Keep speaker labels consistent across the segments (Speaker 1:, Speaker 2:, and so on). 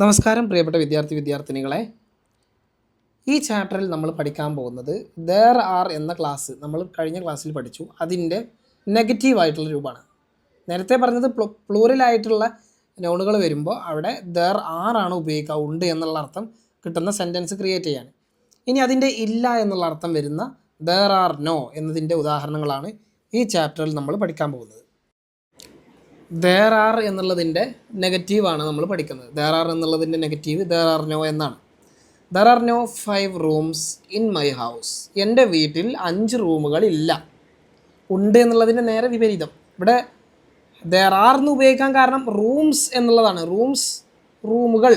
Speaker 1: നമസ്കാരം പ്രിയപ്പെട്ട വിദ്യാർത്ഥിനികളെ. ഈ ചാപ്റ്ററിൽ നമ്മൾ പഠിക്കാൻ പോകുന്നത് ദർ ആർ എന്ന ക്ലാസ് നമ്മൾ കഴിഞ്ഞ ക്ലാസ്സിൽ പഠിച്ചു. അതിൻ്റെ നെഗറ്റീവായിട്ടുള്ള രൂപമാണ്. നേരത്തെ പറഞ്ഞത് പ്ലൂറലായിട്ടുള്ള നൗണുകൾ വരുമ്പോൾ അവിടെ ദർ ആർ ആണ് ഉപയോഗിക്കുക, ഉണ്ട് എന്നുള്ള അർത്ഥം കിട്ടുന്ന സെൻറ്റൻസ് ക്രിയേറ്റ് ചെയ്യാൻ. ഇനി അതിൻ്റെ ഇല്ല എന്നുള്ള അർത്ഥം വരുന്ന ദർ ആർ നോ എന്നതിൻ്റെ ഉദാഹരണങ്ങളാണ് ഈ ചാപ്റ്ററിൽ നമ്മൾ പഠിക്കാൻ പോകുന്നത്. ദർ ആർ എന്നുള്ളതിൻ്റെ നെഗറ്റീവാണ് നമ്മൾ പഠിക്കുന്നത്. ദർ ആർ എന്നുള്ളതിൻ്റെ നെഗറ്റീവ് ദർ ആർ നോ എന്നാണ്. There are no 5 rooms in my house. എൻ്റെ വീട്ടിൽ 5 റൂമുകൾ ഇല്ല. ഉണ്ട് എന്നുള്ളതിൻ്റെ നേരെ വിപരീതം. ഇവിടെ ദർ ആർ എന്ന് ഉപയോഗിക്കാൻ കാരണം റൂംസ് എന്നുള്ളതാണ്. റൂമുകൾ.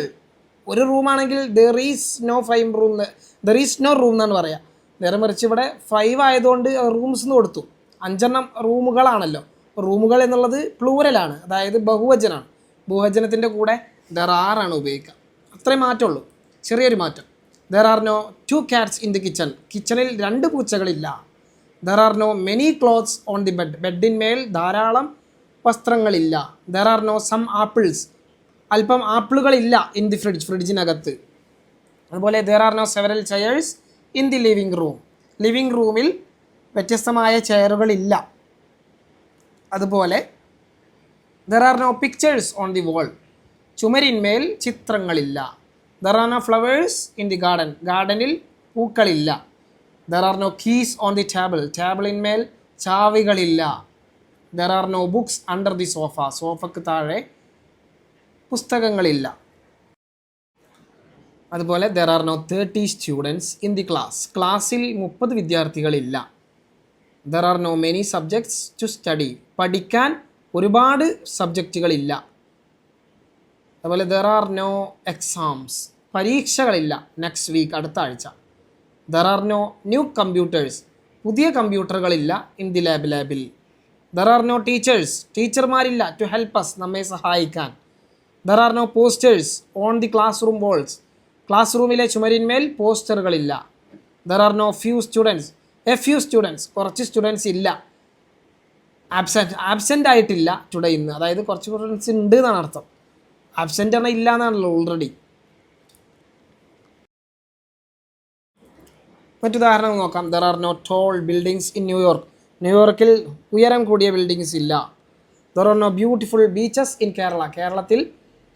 Speaker 1: ഒരു റൂമാണെങ്കിൽ there is no 5 room, there is no room എന്നാണ് പറയുക. നേരെ മറിച്ച് ഇവിടെ 5 ആയതുകൊണ്ട് റൂംസ് എന്ന് കൊടുത്തു. 5 റൂമുകളാണല്ലോ. റൂമുകൾ എന്നുള്ളത് പ്ലൂറലാണ്, അതായത് ബഹുവചനാണ്. ബഹുവചനത്തിൻ്റെ കൂടെ ദർ ആർ ആണ് ഉപയോഗിക്കുക. അത്രയും മാറ്റമുള്ളൂ, ചെറിയൊരു മാറ്റം. There are no 2 cats in the kitchen. കിച്ചണിൽ 2 പൂച്ചകളില്ല. There are no many clothes on the bed. ബെഡിന്മേൽ ധാരാളം വസ്ത്രങ്ങളില്ല. There are no some apples. അല്പം ആപ്പിളുകളില്ല ഇൻ ദി ഫ്രിഡ്ജ്, ഫ്രിഡ്ജിനകത്ത്. അതുപോലെ there are no several chairs in the living room. Living റൂമിൽ വ്യത്യസ്തമായ ചെയറുകളില്ല. അതുപോലെ there are no pictures on the wall. ചുമരിന്മേൽ ചിത്രങ്ങളില്ല. There are no flowers in the garden. ഗാർഡനിൽ പൂക്കളില്ല. There are no keys on the table. ടേബിളിന്മേൽ ചാവികളില്ല. There are no books under the sofa. സോഫയ്ക്ക് താഴെ പുസ്തകങ്ങളില്ല. അതുപോലെ there are no 30 students in the class. ക്ലാസ്സിൽ 30 വിദ്യാർത്ഥികളില്ല. There are no many subjects to study. പഠിക്കാൻ ഒരുപാട് സബ്ജക്റ്റുകളില്ല. അതുപോലെ ദർ ആർ നോ എക്സാംസ്. പരീക്ഷകളില്ല നെക്സ്റ്റ് വീക്ക്, അടുത്ത ആഴ്ച. There are no new computers. പുതിയ കമ്പ്യൂട്ടറുകളില്ല ഇൻ ദി ലാബിൽ. There are no teachers. ടീച്ചർമാരില്ല ടു ഹെൽപ്പ് അസ്, നമ്മെ സഹായിക്കാൻ. There are no posters on the classroom walls. ക്ലാസ് റൂമിലെ ചുമരിന്മേൽ പോസ്റ്ററുകളില്ല. There are no few students. Few students, കുറച്ച് സ്റ്റുഡൻസ് ഇല്ല. ആബ്സെൻ്റ് ആയിട്ടില്ല ടുഡേ, ഇന്ന്. അതായത് കുറച്ച് സ്റ്റുഡൻസ് ഉണ്ട് എന്നാണ് അർത്ഥം. ആബ്സെൻ്റ് എന്നാൽ ഇല്ല എന്നാണല്ലോ ഓൾറെഡി. മറ്റുദാഹരണം നോക്കാം. There are no tall buildings in New York. ന്യൂയോർക്കിൽ ഉയരം കൂടിയ ബിൽഡിങ്സ് ഇല്ല. There are no beautiful beaches in Kerala. കേരളത്തിൽ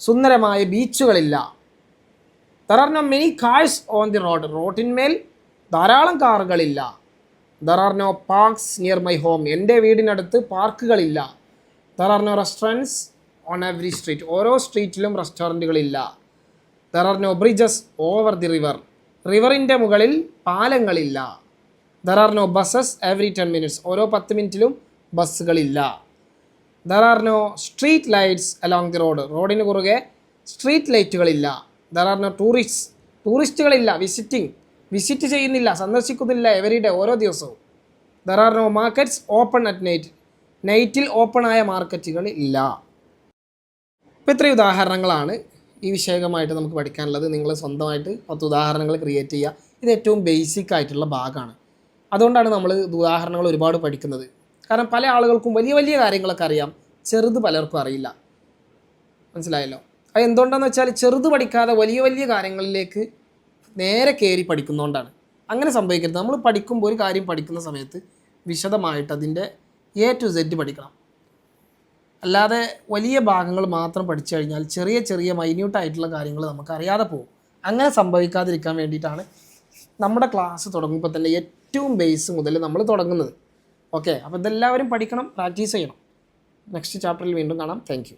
Speaker 1: സുന്ദരമായ ബീച്ചുകളില്ല. There are no many cars on the road. റോഡിന്മേൽ ധാരാളം കാറുകളില്ല. There are no parks near my home. എൻ്റെ വീടിനടുത്ത് പാർക്കുകളില്ല. There are no restaurants on every street. ഓരോ സ്ട്രീറ്റിലും റെസ്റ്റോറൻറ്റുകളില്ല. There are no bridges over the river. റിവറിൻ്റെ മുകളിൽ പാലങ്ങളില്ല. There are no buses every 10 minutes. ഓരോ 10 മിനിറ്റിലും ബസ്സുകളില്ല. There are no street lights along the road. റോഡിന് കുറുകെ സ്ട്രീറ്റ് ലൈറ്റുകളില്ല. ദർ ആർ നോ ടൂറിസ്റ്റുകളില്ല. വിസിറ്റ് ചെയ്യുന്നില്ല, സന്ദർശിക്കുന്നില്ല എവറി ഡേ, ഓരോ ദിവസവും. There are no markets open at night. നൈറ്റിൽ ഓപ്പണായ മാർക്കറ്റുകൾ ഇല്ല. ഇപ്പോൾ ഇത്രയും ഉദാഹരണങ്ങളാണ് ഈ വിഷയകമായിട്ട് നമുക്ക് പഠിക്കാനുള്ളത്. നിങ്ങൾ സ്വന്തമായിട്ട് 10 ഉദാഹരണങ്ങൾ ക്രിയേറ്റ് ചെയ്യുക. ഇത് ഏറ്റവും ബേസിക് ആയിട്ടുള്ള ഭാഗമാണ്. അതുകൊണ്ടാണ് നമ്മൾ ഉദാഹരണങ്ങൾ ഒരുപാട് പഠിക്കുന്നത്. കാരണം പല ആളുകൾക്കും വലിയ വലിയ കാര്യങ്ങളൊക്കെ അറിയാം, ചെറുത് പലർക്കും അറിയില്ല. മനസ്സിലായല്ലോ? അത് എന്തുകൊണ്ടാണെന്ന് വെച്ചാൽ ചെറുത് പഠിക്കാതെ വലിയ വലിയ കാര്യങ്ങളിലേക്ക് നേരെ കയറി പഠിക്കുന്നതുകൊണ്ടാണ്. അങ്ങനെ സംഭവിക്കരുത്. നമ്മൾ പഠിക്കുമ്പോൾ ഒരു കാര്യം പഠിക്കുന്ന സമയത്ത് വിശദമായിട്ട് അതിൻ്റെ A to Z പഠിക്കണം. അല്ലാതെ വലിയ ഭാഗങ്ങൾ മാത്രം പഠിച്ചു കഴിഞ്ഞാൽ ചെറിയ ചെറിയ മൈന്യൂട്ടായിട്ടുള്ള കാര്യങ്ങൾ നമുക്ക് അറിയാതെ പോകും. അങ്ങനെ സംഭവിക്കാതിരിക്കാൻ വേണ്ടിയിട്ടാണ് നമ്മുടെ ക്ലാസ് തുടങ്ങുമ്പോൾ തന്നെ ഏറ്റവും ബേസ് മുതൽ നമ്മൾ തുടങ്ങുന്നത്. ഓക്കെ, അപ്പോൾ ഇതെല്ലാവരും പഠിക്കണം, പ്രാക്ടീസ് ചെയ്യണം. നെക്സ്റ്റ് ചാപ്റ്ററിൽ വീണ്ടും കാണാം. Thank you.